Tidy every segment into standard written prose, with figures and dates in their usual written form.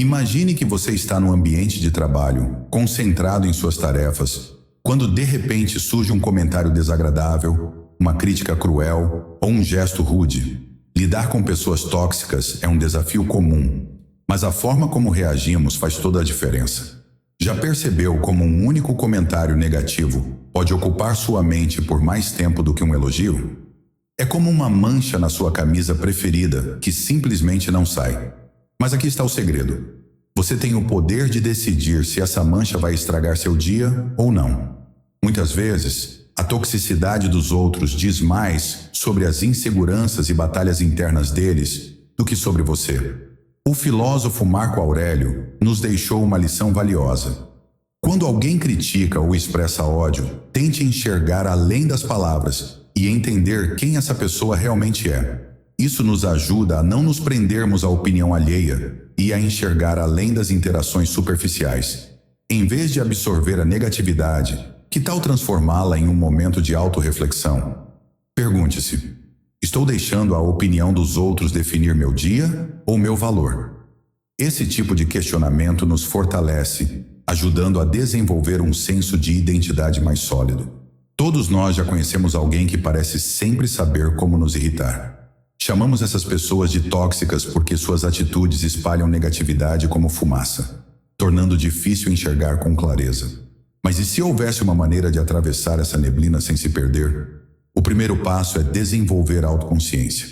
Imagine que você está no ambiente de trabalho, concentrado em suas tarefas, quando de repente surge um comentário desagradável, uma crítica cruel ou um gesto rude. Lidar com pessoas tóxicas é um desafio comum, mas a forma como reagimos faz toda a diferença. Já percebeu como um único comentário negativo pode ocupar sua mente por mais tempo do que um elogio? É como uma mancha na sua camisa preferida que simplesmente não sai. Mas aqui está o segredo. Você tem o poder de decidir se essa mancha vai estragar seu dia ou não. Muitas vezes, a toxicidade dos outros diz mais sobre as inseguranças e batalhas internas deles do que sobre você. O filósofo Marco Aurélio nos deixou uma lição valiosa. Quando alguém critica ou expressa ódio, tente enxergar além das palavras e entender quem essa pessoa realmente é. Isso nos ajuda a não nos prendermos à opinião alheia e a enxergar além das interações superficiais. Em vez de absorver a negatividade, que tal transformá-la em um momento de autorreflexão? Pergunte-se: estou deixando a opinião dos outros definir meu dia ou meu valor? Esse tipo de questionamento nos fortalece, ajudando a desenvolver um senso de identidade mais sólido. Todos nós já conhecemos alguém que parece sempre saber como nos irritar. Chamamos essas pessoas de tóxicas porque suas atitudes espalham negatividade como fumaça, tornando difícil enxergar com clareza. Mas e se houvesse uma maneira de atravessar essa neblina sem se perder? O primeiro passo é desenvolver autoconsciência.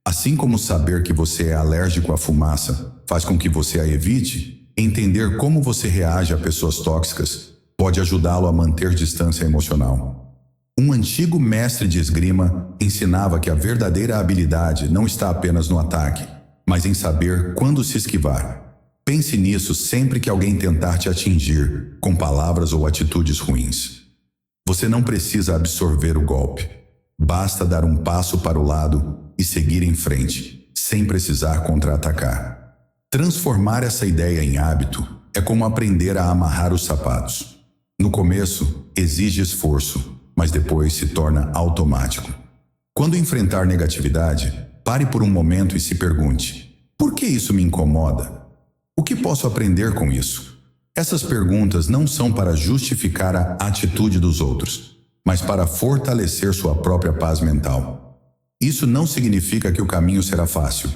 Assim como saber que você é alérgico à fumaça faz com que você a evite, entender como você reage a pessoas tóxicas pode ajudá-lo a manter distância emocional. Um antigo mestre de esgrima ensinava que a verdadeira habilidade não está apenas no ataque, mas em saber quando se esquivar. Pense nisso sempre que alguém tentar te atingir com palavras ou atitudes ruins. Você não precisa absorver o golpe. Basta dar um passo para o lado e seguir em frente, sem precisar contra-atacar. Transformar essa ideia em hábito é como aprender a amarrar os sapatos. No começo, exige esforço, mas depois se torna automático. Quando enfrentar negatividade, pare por um momento e se pergunte: por que isso me incomoda? O que posso aprender com isso? Essas perguntas não são para justificar a atitude dos outros, mas para fortalecer sua própria paz mental. Isso não significa que o caminho será fácil.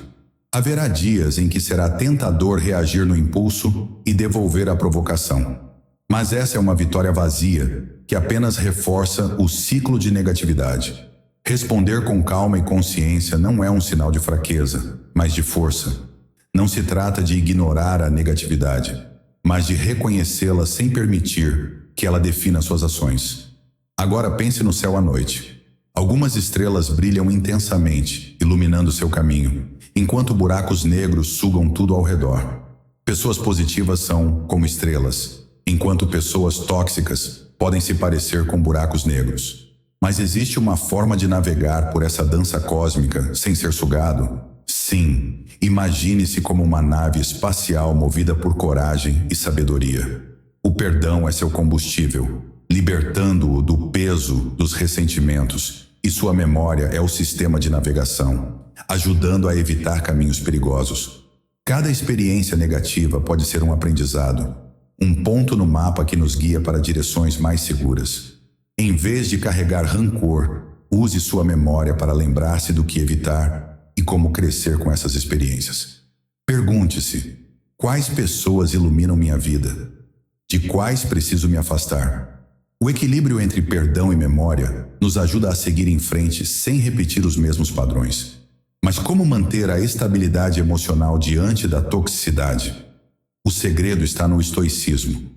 Haverá dias em que será tentador reagir no impulso e devolver a provocação. Mas essa é uma vitória vazia, que apenas reforça o ciclo de negatividade. Responder com calma e consciência não é um sinal de fraqueza, mas de força. Não se trata de ignorar a negatividade, mas de reconhecê-la sem permitir que ela defina suas ações. Agora pense no céu à noite. Algumas estrelas brilham intensamente, iluminando seu caminho, enquanto buracos negros sugam tudo ao redor. Pessoas positivas são como estrelas, enquanto pessoas tóxicas podem se parecer com buracos negros. Mas existe uma forma de navegar por essa dança cósmica sem ser sugado? Sim, imagine-se como uma nave espacial movida por coragem e sabedoria. O perdão é seu combustível, libertando-o do peso dos ressentimentos, e sua memória é o sistema de navegação, ajudando a evitar caminhos perigosos. Cada experiência negativa pode ser um aprendizado, um ponto no mapa que nos guia para direções mais seguras. Em vez de carregar rancor, use sua memória para lembrar-se do que evitar e como crescer com essas experiências. Pergunte-se: quais pessoas iluminam minha vida? De quais preciso me afastar? O equilíbrio entre perdão e memória nos ajuda a seguir em frente sem repetir os mesmos padrões. Mas como manter a estabilidade emocional diante da toxicidade? O segredo está no estoicismo.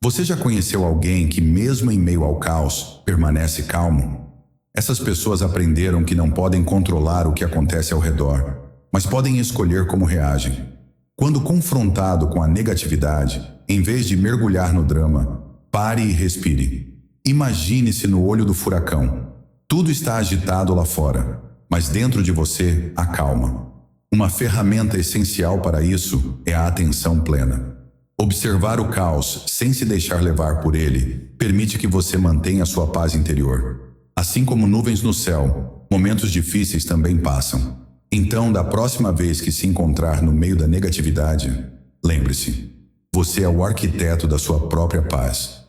Você já conheceu alguém que, mesmo em meio ao caos, permanece calmo? Essas pessoas aprenderam que não podem controlar o que acontece ao redor, mas podem escolher como reagem. Quando confrontado com a negatividade, em vez de mergulhar no drama, pare e respire. Imagine-se no olho do furacão. Tudo está agitado lá fora, mas dentro de você há calma. Uma ferramenta essencial para isso é a atenção plena. Observar o caos sem se deixar levar por ele permite que você mantenha sua paz interior. Assim como nuvens no céu, momentos difíceis também passam. Então, da próxima vez que se encontrar no meio da negatividade, Lembre-se, você é o arquiteto da sua própria paz.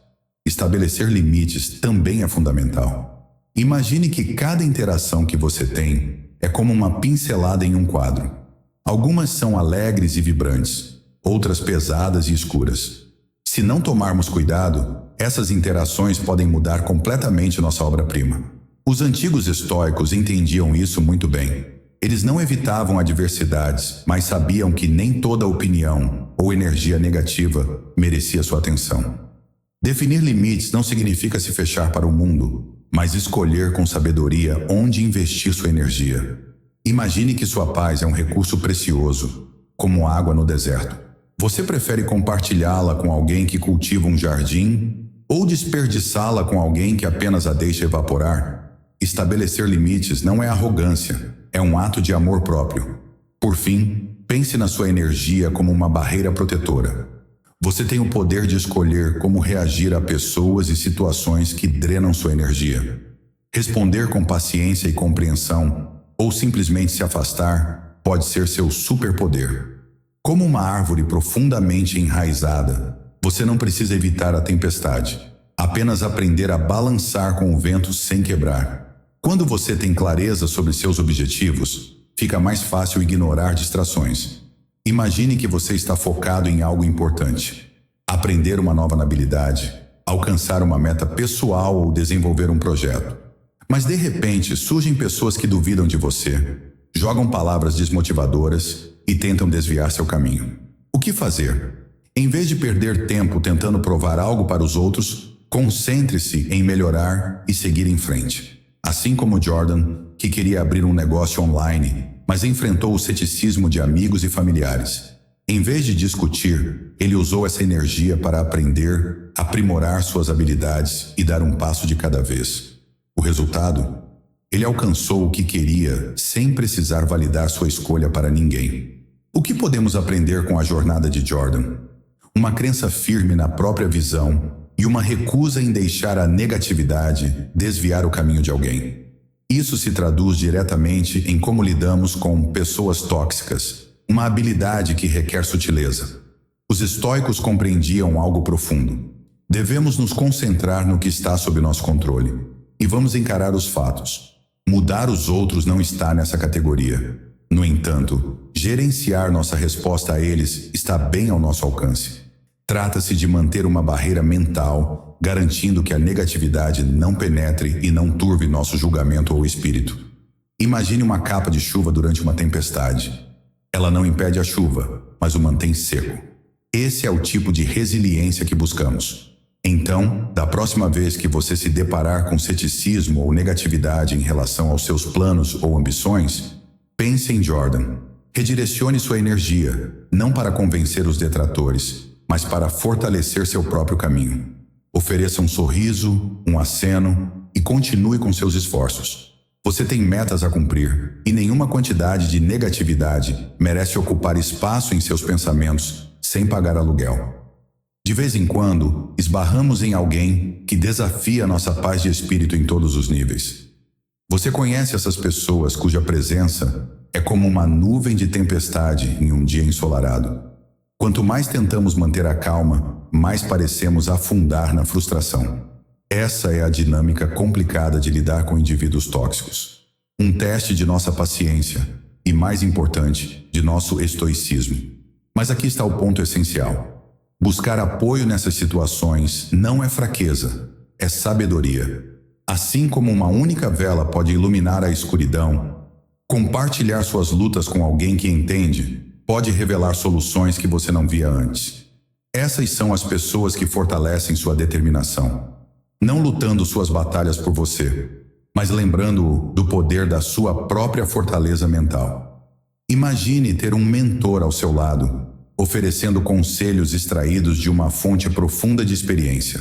Estabelecer limites também é fundamental. Imagine que cada interação que você tem é como uma pincelada em um quadro. Algumas são alegres e vibrantes, outras pesadas e escuras. Se não tomarmos cuidado, essas interações podem mudar completamente nossa obra-prima. Os antigos estoicos entendiam isso muito bem. Eles não evitavam adversidades, mas sabiam que nem toda opinião ou energia negativa merecia sua atenção. Definir limites não significa se fechar para o mundo, mas escolher com sabedoria onde investir sua energia. Imagine que sua paz é um recurso precioso, como água no deserto. Você prefere compartilhá-la com alguém que cultiva um jardim ou desperdiçá-la com alguém que apenas a deixa evaporar? Estabelecer limites não é arrogância, é um ato de amor próprio. Por fim, pense na sua energia como uma barreira protetora. Você tem o poder de escolher como reagir a pessoas e situações que drenam sua energia. Responder com paciência e compreensão, ou simplesmente se afastar, pode ser seu superpoder. Como uma árvore profundamente enraizada, você não precisa evitar a tempestade, apenas aprender a balançar com o vento sem quebrar. Quando você tem clareza sobre seus objetivos, fica mais fácil ignorar distrações. Imagine que você está focado em algo importante. Aprender uma nova habilidade, alcançar uma meta pessoal ou desenvolver um projeto. Mas de repente surgem pessoas que duvidam de você, jogam palavras desmotivadoras e tentam desviar seu caminho. O que fazer? Em vez de perder tempo tentando provar algo para os outros, concentre-se em melhorar e seguir em frente. Assim como Jordan, que queria abrir um negócio online, mas enfrentou o ceticismo de amigos e familiares. Em vez de discutir, ele usou essa energia para aprender, aprimorar suas habilidades e dar um passo de cada vez. O resultado? Ele alcançou o que queria sem precisar validar sua escolha para ninguém. O que podemos aprender com a jornada de Jordan? Uma crença firme na própria visão e uma recusa em deixar a negatividade desviar o caminho de alguém. Isso se traduz diretamente em como lidamos com pessoas tóxicas, uma habilidade que requer sutileza. Os estoicos compreendiam algo profundo. Devemos nos concentrar no que está sob nosso controle e vamos encarar os fatos. Mudar os outros não está nessa categoria. No entanto, gerenciar nossa resposta a eles está bem ao nosso alcance. Trata-se de manter uma barreira mental, garantindo que a negatividade não penetre e não turve nosso julgamento ou espírito. Imagine uma capa de chuva durante uma tempestade. Ela não impede a chuva, mas o mantém seco. Esse é o tipo de resiliência que buscamos. Então, da próxima vez que você se deparar com ceticismo ou negatividade em relação aos seus planos ou ambições, pense em Jordan. Redirecione sua energia, não para convencer os detratores, mas para fortalecer seu próprio caminho. Ofereça um sorriso, um aceno e continue com seus esforços. Você tem metas a cumprir e nenhuma quantidade de negatividade merece ocupar espaço em seus pensamentos sem pagar aluguel. De vez em quando, esbarramos em alguém que desafia nossa paz de espírito em todos os níveis. Você conhece essas pessoas cuja presença é como uma nuvem de tempestade em um dia ensolarado. Quanto mais tentamos manter a calma, mais parecemos afundar na frustração. Essa é a dinâmica complicada de lidar com indivíduos tóxicos. Um teste de nossa paciência e, mais importante, de nosso estoicismo. Mas aqui está o ponto essencial. Buscar apoio nessas situações não é fraqueza, é sabedoria. Assim como uma única vela pode iluminar a escuridão, compartilhar suas lutas com alguém que entende pode revelar soluções que você não via antes. Essas são as pessoas que fortalecem sua determinação, não lutando suas batalhas por você, mas lembrando-o do poder da sua própria fortaleza mental. Imagine ter um mentor ao seu lado, oferecendo conselhos extraídos de uma fonte profunda de experiência.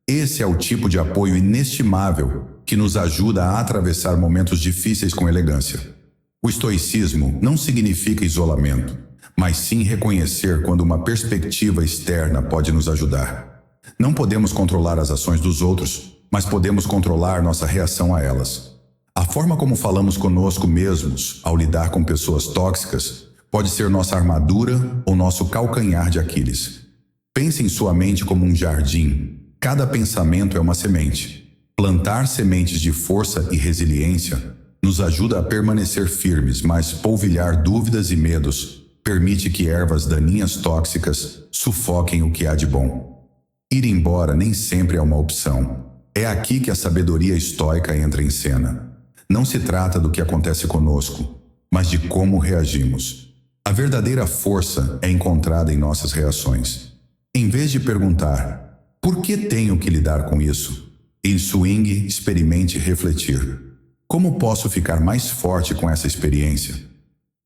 Esse é o tipo de apoio inestimável que nos ajuda a atravessar momentos difíceis com elegância. O estoicismo não significa isolamento, mas sim reconhecer quando uma perspectiva externa pode nos ajudar. Não podemos controlar as ações dos outros, mas podemos controlar nossa reação a elas. A forma como falamos conosco mesmos ao lidar com pessoas tóxicas Pode ser nossa armadura ou nosso calcanhar de Aquiles. Pense em sua mente como um jardim. Cada pensamento é uma semente. Plantar sementes de força e resiliência nos ajuda a permanecer firmes, mas polvilhar dúvidas e medos permite que ervas daninhas tóxicas sufoquem o que há de bom. Ir embora nem sempre é uma opção. É aqui que a sabedoria estoica entra em cena. Não se trata do que acontece conosco, mas de como reagimos. A verdadeira força é encontrada em nossas reações. Em vez de perguntar, por que tenho que lidar com isso? Em swing, experimente refletir. Como posso ficar mais forte com essa experiência?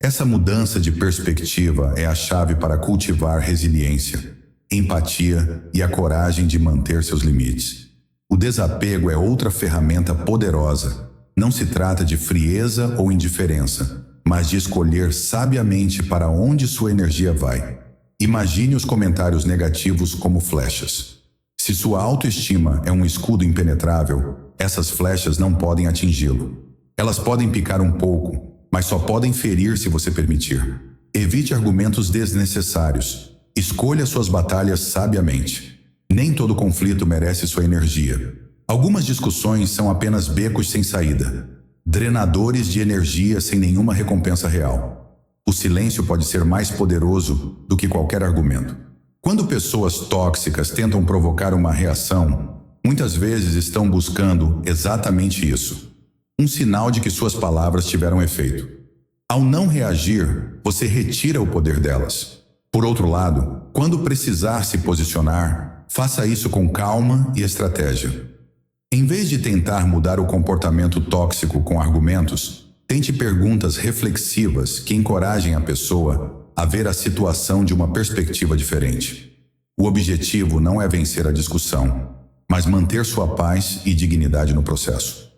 Essa mudança de perspectiva é a chave para cultivar resiliência, empatia e a coragem de manter seus limites. O desapego é outra ferramenta poderosa. Não se trata de frieza ou indiferença, mas de escolher sabiamente para onde sua energia vai. Imagine os comentários negativos como flechas. Se sua autoestima é um escudo impenetrável, essas flechas não podem atingi-lo. Elas podem picar um pouco, mas só podem ferir se você permitir. Evite argumentos desnecessários. Escolha suas batalhas sabiamente. Nem todo conflito merece sua energia. Algumas discussões são apenas becos sem saída, drenadores de energia sem nenhuma recompensa real. O silêncio pode ser mais poderoso do que qualquer argumento. Quando pessoas tóxicas tentam provocar uma reação, muitas vezes estão buscando exatamente isso. Um sinal de que suas palavras tiveram efeito. Ao não reagir, você retira o poder delas. Por outro lado, quando precisar se posicionar, faça isso com calma e estratégia. Em vez de tentar mudar o comportamento tóxico com argumentos, tente perguntas reflexivas que encorajem a pessoa a ver a situação de uma perspectiva diferente. O objetivo não é vencer a discussão, mas manter sua paz e dignidade no processo.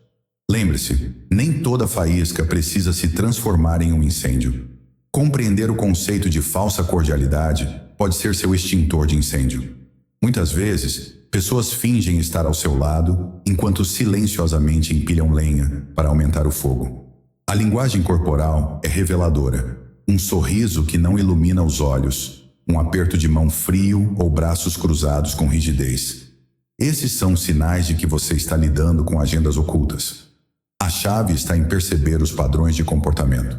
Lembre-se, nem toda faísca precisa se transformar em um incêndio. Compreender o conceito de falsa cordialidade pode ser seu extintor de incêndio. Muitas vezes, pessoas fingem estar ao seu lado enquanto silenciosamente empilham lenha para aumentar o fogo. A linguagem corporal é reveladora. Um sorriso que não ilumina os olhos, um aperto de mão frio ou braços cruzados com rigidez. Esses são sinais de que você está lidando com agendas ocultas. A chave está em perceber os padrões de comportamento.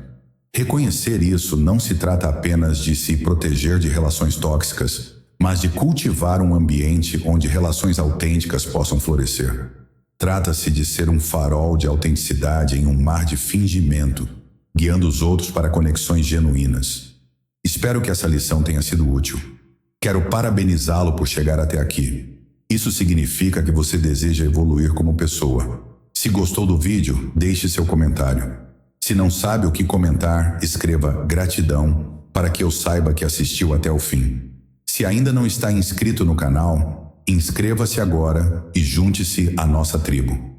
Reconhecer isso não se trata apenas de se proteger de relações tóxicas, mas de cultivar um ambiente onde relações autênticas possam florescer. Trata-se de ser um farol de autenticidade em um mar de fingimento, guiando os outros para conexões genuínas. Espero que essa lição tenha sido útil. Quero parabenizá-lo por chegar até aqui. Isso significa que você deseja evoluir como pessoa. Se gostou do vídeo, deixe seu comentário. Se não sabe o que comentar, escreva gratidão para que eu saiba que assistiu até o fim. Se ainda não está inscrito no canal, inscreva-se agora e junte-se à nossa tribo.